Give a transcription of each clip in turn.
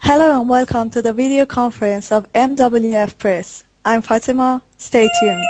Hello and welcome to the video conference of MWF Press. I'm Fatima. Stay tuned.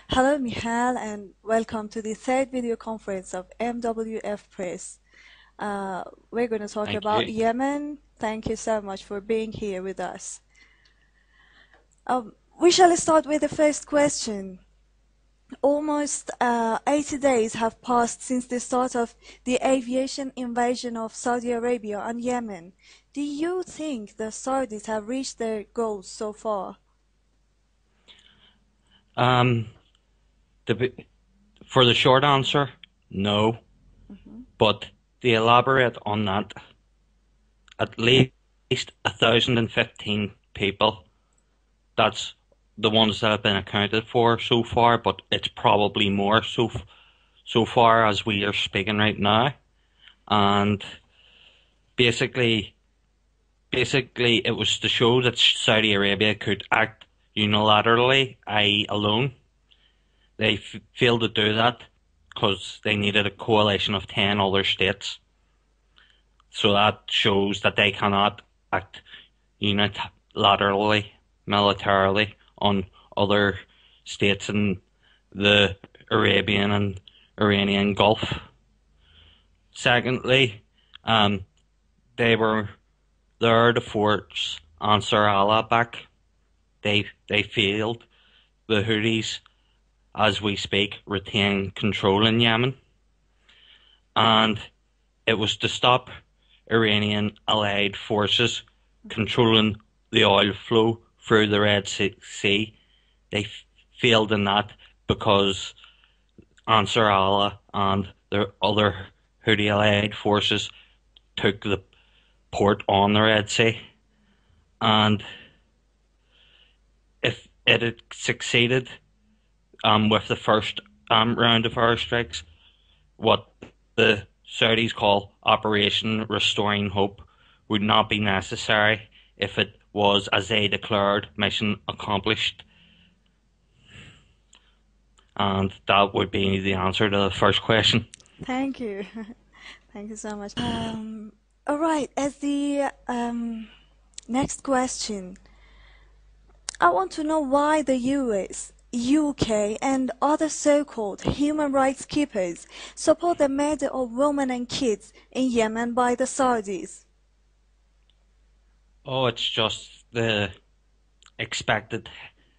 Hello, Michal, and welcome to the third video conference of MWF Press. We're going to talk Thank about you. Yemen. Thank you so much for being here with us. We shall start with the first question. Almost 80 days have passed since the start of the aviation invasion of Saudi Arabia and Yemen. Do you think the Saudis have reached their goals so far? For the short answer, no. But to elaborate on that, at least 1,015 people, that's the ones that have been accounted for so far, but it's probably more so far as we are speaking right now. And basically it was to show that Saudi Arabia could act unilaterally, i.e. alone. They failed to do that because they needed a coalition of 10 other states. So that shows that they cannot act unilaterally, militarily, on other states in the Arabian and Iranian Gulf. Secondly, they were there to force Ansar Allah back. They failed. The Houthis, as we speak, retain control in Yemen. And it was to stop Iranian allied forces controlling the oil flow through the Red Sea. They failed in that because Ansar Allah and the other Houthi allied forces took the port on the Red Sea. And if it had succeeded with the first round of airstrikes, what the Saudis call Operation Restoring Hope would not be necessary if it was, as they declared, mission accomplished. And that would be the answer to the first question. Thank you. Thank you so much. All right, as the next question, I want to know why the US, UK, and other so-called human rights keepers support the murder of women and kids in Yemen by the Saudis. Oh, it's just the expected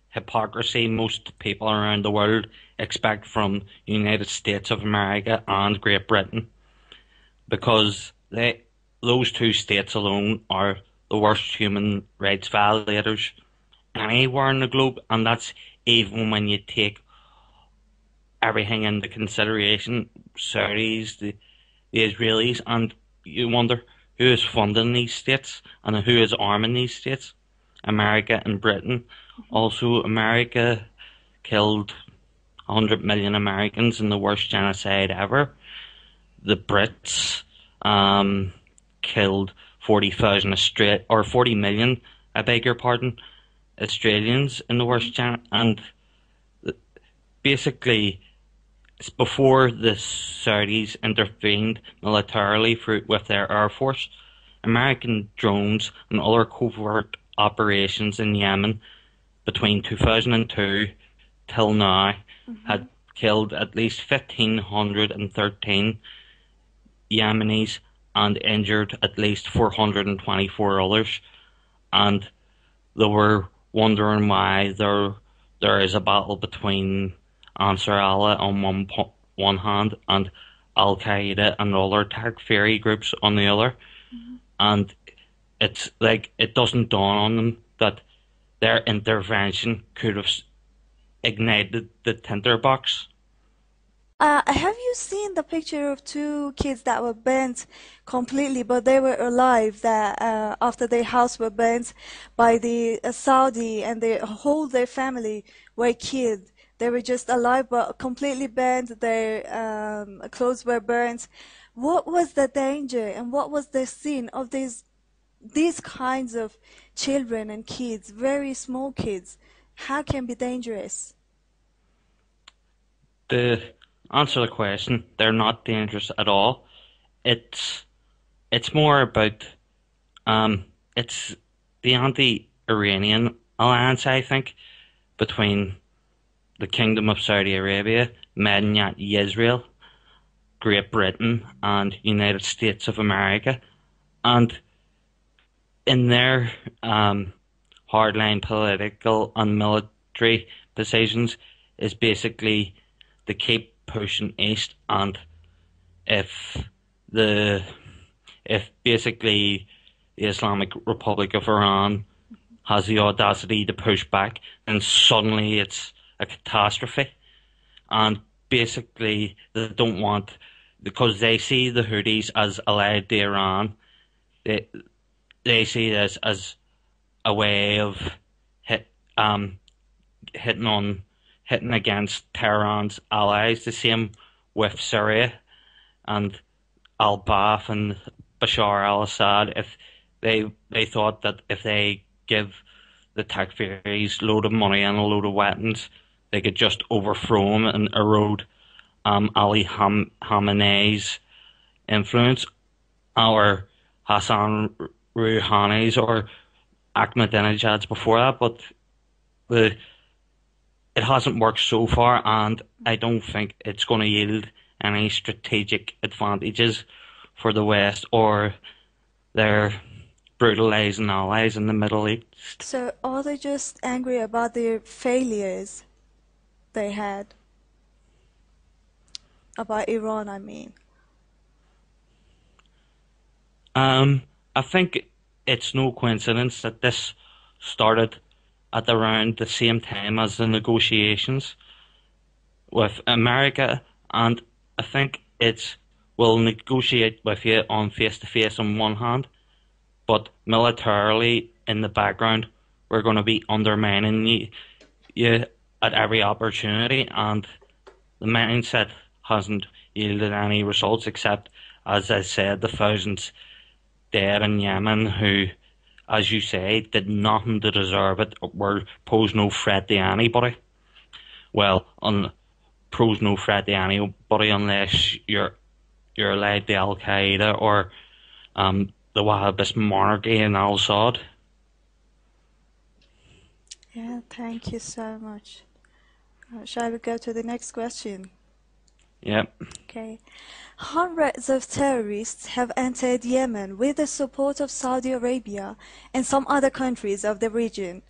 hypocrisy most people around the world expect from the United States of America and Great Britain, because those two states alone are the worst human rights violators anywhere in the globe, and that's even when you take everything into consideration, Saudis, the Israelis, and you wonder who is funding these states and who is arming these states. America and Britain. Also, America killed 100 million Americans in the worst genocide ever. The Brits killed 40,000 40 million, I beg your pardon, Australians in the worst and basically before the Saudis intervened militarily with their air force, American drones and other covert operations in Yemen between 2002 till now had killed at least 1,513 Yemenis and injured at least 424 others. And they were wondering why there is a battle between Ansar Allah on one hand and Al Qaeda and other Takfiri groups on the other. Mhm. And it's like it doesn't dawn on them that their intervention could have ignited the tinderbox. Have you seen the picture of two kids that were burnt completely, but they were alive? That after their house were burnt by the Saudi, and their family were killed. They were just alive, but completely burnt. Their clothes were burnt. What was the danger, and what was the sin of these kinds of children and kids, very small kids? How can be dangerous? To answer the question, they're not dangerous at all. It's it's more about it's the anti-Iranian alliance, I think, between the Kingdom of Saudi Arabia, Medinat Israel, Great Britain, and United States of America, and in their hardline political and military decisions is basically to keep pushing east, and if the if basically the Islamic Republic of Iran has the audacity to push back, then suddenly it's a catastrophe. And basically they don't want, because they see the Houthis as allied to Iran, they they see this as a way of hit hitting on hitting against Tehran's allies. The same with Syria and al-Ba'ath and Bashar al-Assad. If they thought that if they give the Takfiris a load of money and a load of weapons, they could just overthrow him and erode Ali Khamenei's influence, or Hassan Rouhani's, or Ahmadinejad's before that. But the it hasn't worked so far, and I don't think it's going to yield any strategic advantages for the West or their brutalizing allies in the Middle East. So are they just angry about their failures they had about Iran, I mean? I think it's no coincidence that this started at around the same time as the negotiations with America, and I think it's will negotiate with you on face to face on one hand, but militarily in the background, we're going to be undermining you at every opportunity, and the mindset hasn't yielded any results except, as I said, the thousands dead in Yemen who, as you say, did nothing to deserve it, or pose no threat to anybody. Well, pose no threat to anybody unless you're allied to Al Qaeda or the Wahhabist monarchy in Al Saud. Yeah, thank you so much. Shall we go to the next question? Yep. Okay. Hundreds of terrorists have entered Yemen with the support of Saudi Arabia and some other countries of the region.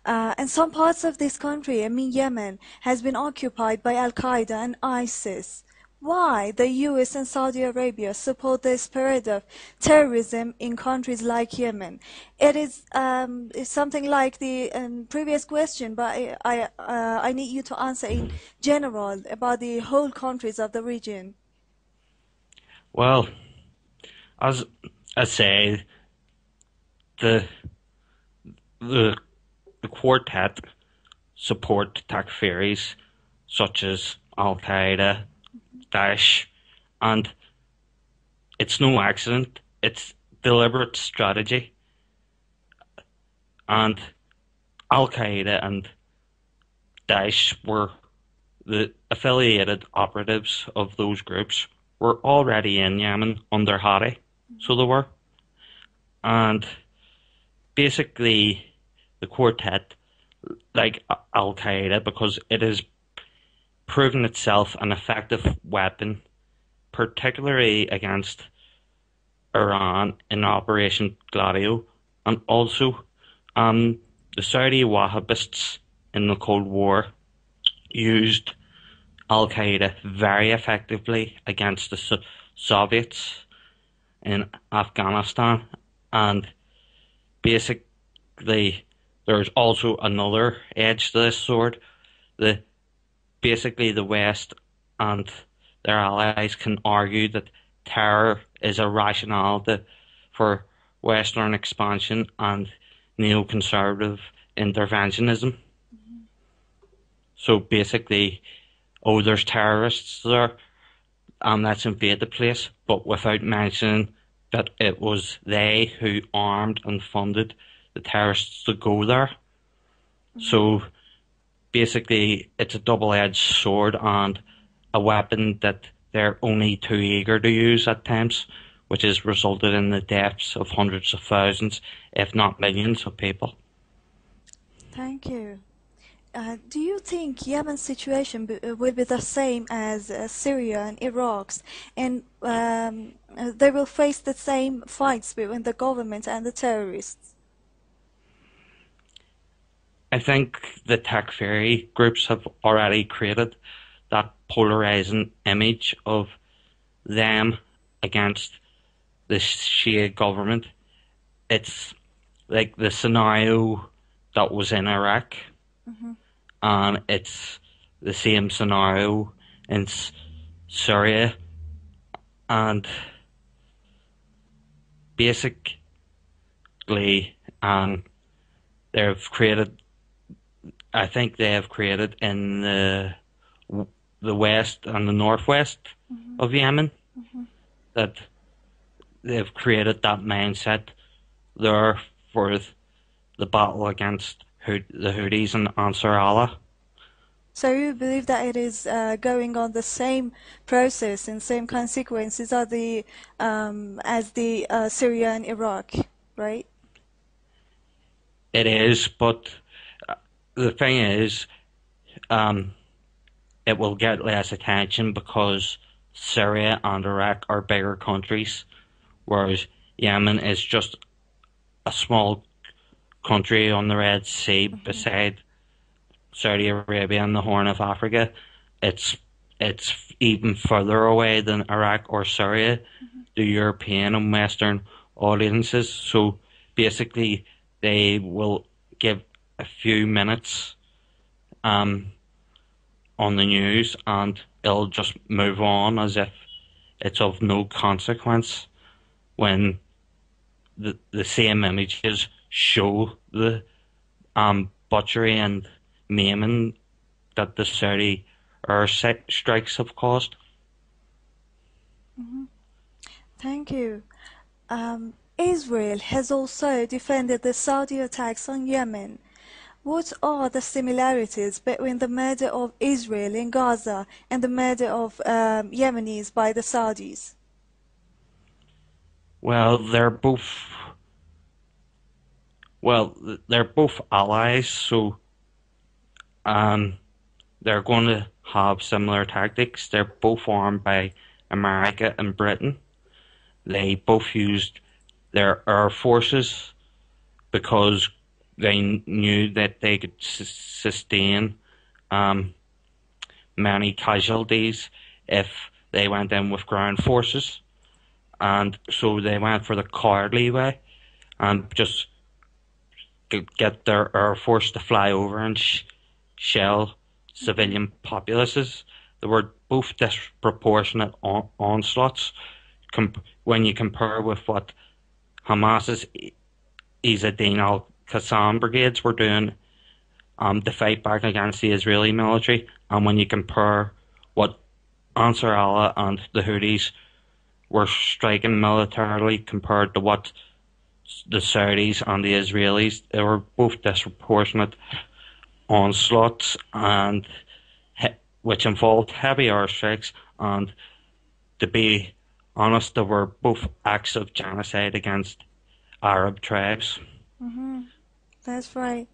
And some parts of this country, I mean Yemen, has been occupied by Al Qaeda and ISIS. Why the US and Saudi Arabia support the spread of terrorism in countries like Yemen? It is it's something like the previous question, but I need you to answer in general about the whole countries of the region. Well, as I say, the the the quartet support Takfiris such as Al Qaeda, Daesh, and it's no accident. It's deliberate strategy. And Al Qaeda and Daesh were the affiliated operatives of those groups were already in Yemen under Hadi, so they were. And basically, the quartet, like Al Qaeda, because it has proven itself an effective weapon, particularly against Iran in Operation Gladio, and also um, the Saudi Wahhabists in the Cold War used Al Qaeda very effectively against the Soviets in Afghanistan, and basically there's also another edge to this sword. The basically the West and their allies can argue that terror is a rationale for Western expansion and neoconservative interventionism. So basically, oh, there's terrorists there, and let's invade the place, but without mentioning that it was they who armed and funded the terrorists to go there. So basically, it's a double-edged sword and a weapon that they're only too eager to use at times, which has resulted in the deaths of hundreds of thousands, if not millions, of people. Thank you. Do you think Yemen's situation will be the same as Syria and Iraq's, and they will face the same fights between the government and the terrorists? I think the Takfiri groups have already created that polarizing image of them against the Shia government. It's like the scenario that was in Iraq, and it's the same scenario in Syria, and basically, they've created. I think they have created in the west and the northwest of Yemen that they've created that mindset there for the battle against the Houthis and Ansar Allah. So you believe that it is going on the same process and same consequences as the Syria and Iraq, right? It is, but the thing is, it will get less attention because Syria and Iraq are bigger countries, whereas Yemen is just a small country on the Red Sea beside Saudi Arabia and the Horn of Africa. It's even further away than Iraq or Syria, the European and Western audiences. So basically, they will give a few minutes on the news and it'll just move on as if it's of no consequence when the same images show the butchery and maiming that the Saudi air strikes have caused. Thank you. Israel has also defended the Saudi attacks on Yemen. What are the similarities between the murder of Israel in Gaza and the murder of Yemenis by the Saudis? Well, they're both allies, so they're going to have similar tactics. They're both armed by America and Britain. They both used their air forces because they knew that they could sustain many casualties if they went in with ground forces. And so they went for the cowardly way and just get their air force to fly over and shell civilian populaces. They were both disproportionate onslaughts when you compare with what Hamas's Izzadin al-Qassam brigades were doing to fight back against the Israeli military, and when you compare what Ansar Allah and the Houthis were striking militarily compared to what the Saudis and the Israelis, they were both disproportionate onslaughts and which involved heavy airstrikes, and to be honest, they were both acts of genocide against Arab tribes. That's right.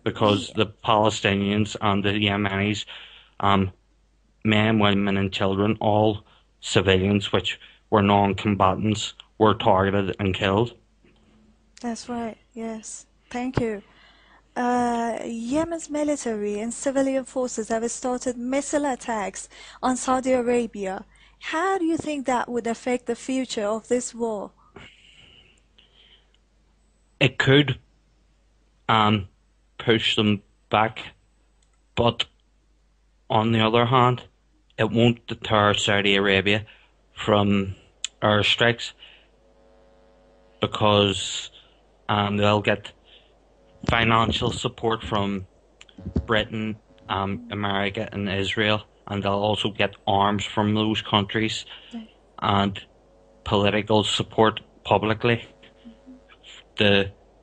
Because the Palestinians and the Yemenis, men, women and children, all civilians which where non-combatants were targeted and killed. That's right, yes. Thank you. Yemen's military and civilian forces have started missile attacks on Saudi Arabia. How do you think that would affect the future of this war? It could push them back, but on the other hand, it won't deter Saudi Arabia from airstrikes because they'll get financial support from Britain, America, and Israel, and they'll also get arms from those countries and political support publicly.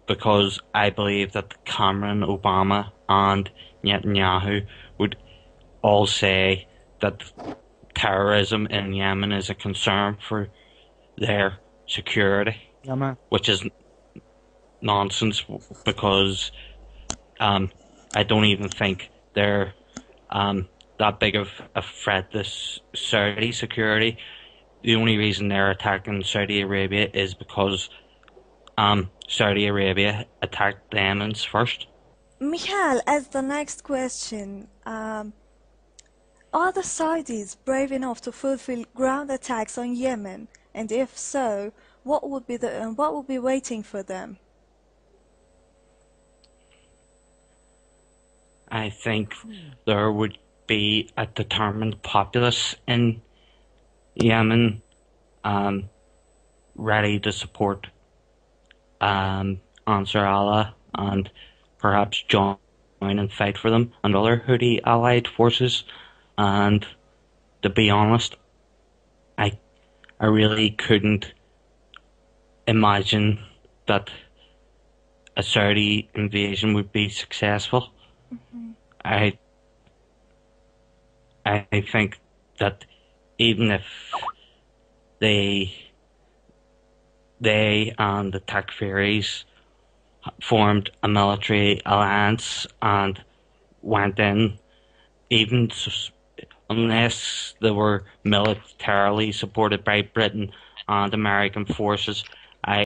Because I believe that Cameron, Obama, and Netanyahu would all say that terrorism in Yemen is a concern for their security, which is nonsense because I don't even think they're that big of a threat to Saudi security. The only reason they're attacking Saudi Arabia is because Saudi Arabia attacked the Yemens first. Michal, as the next question, are the Saudis brave enough to fulfill ground attacks on Yemen? And if so, what would be waiting for them? I think there would be a determined populace in Yemen ready to support Ansar Allah and perhaps join and fight for them and other Houthi allied forces. And to be honest, I really couldn't imagine that a Saudi invasion would be successful. I think that even if they and the Takfiris formed a military alliance and went in, even unless they were militarily supported by Britain and American forces,